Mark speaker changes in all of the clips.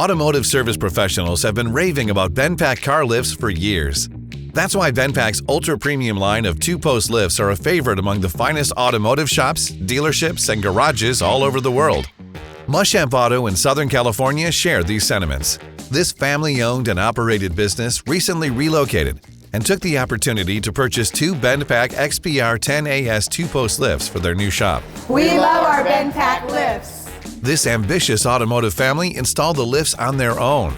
Speaker 1: Automotive service professionals have been raving about BendPak car lifts for years. That's why BendPak's ultra-premium line of two-post lifts are a favorite among the finest automotive shops, dealerships, and garages all over the world. Muschamp Auto in Southern California share these sentiments. This family-owned and operated business recently relocated and took the opportunity to purchase two BendPak XPR-10AS two-post lifts for their new shop.
Speaker 2: We love our BendPak lifts.
Speaker 1: This ambitious automotive family installed the lifts on their own.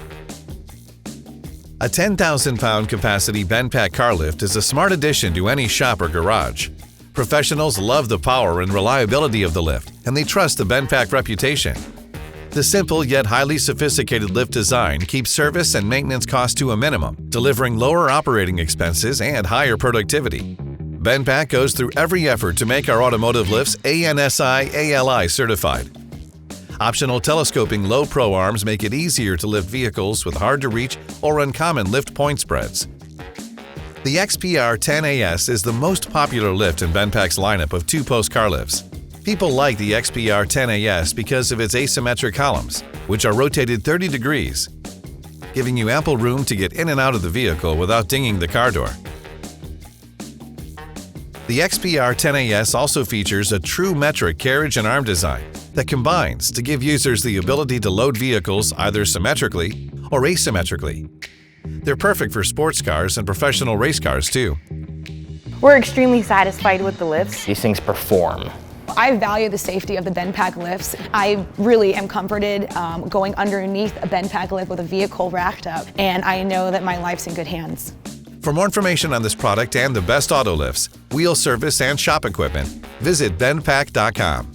Speaker 1: A 10,000-pound capacity BendPak car lift is a smart addition to any shop or garage. Professionals love the power and reliability of the lift, and they trust the BendPak reputation. The simple yet highly sophisticated lift design keeps service and maintenance costs to a minimum, delivering lower operating expenses and higher productivity. BendPak goes through every effort to make our automotive lifts ANSI/ALI certified. Optional telescoping low pro arms make it easier to lift vehicles with hard-to-reach or uncommon lift point spreads. The XPR-10AS is the most popular lift in BendPak's lineup of two-post car lifts. People like the XPR-10AS because of its asymmetric columns, which are rotated 30 degrees, giving you ample room to get in and out of the vehicle without dinging the car door. The XPR-10AS also features a true metric carriage and arm design that combines to give users the ability to load vehicles either symmetrically or asymmetrically. They're perfect for sports cars and professional race cars too.
Speaker 3: We're extremely satisfied with the lifts.
Speaker 4: These things perform.
Speaker 2: I value the safety of the BendPak lifts. I really am comforted going underneath a BendPak lift with a vehicle racked up, and I know that my life's in good hands.
Speaker 1: For more information on this product and the best auto lifts, wheel service, and shop equipment, visit BendPak.com.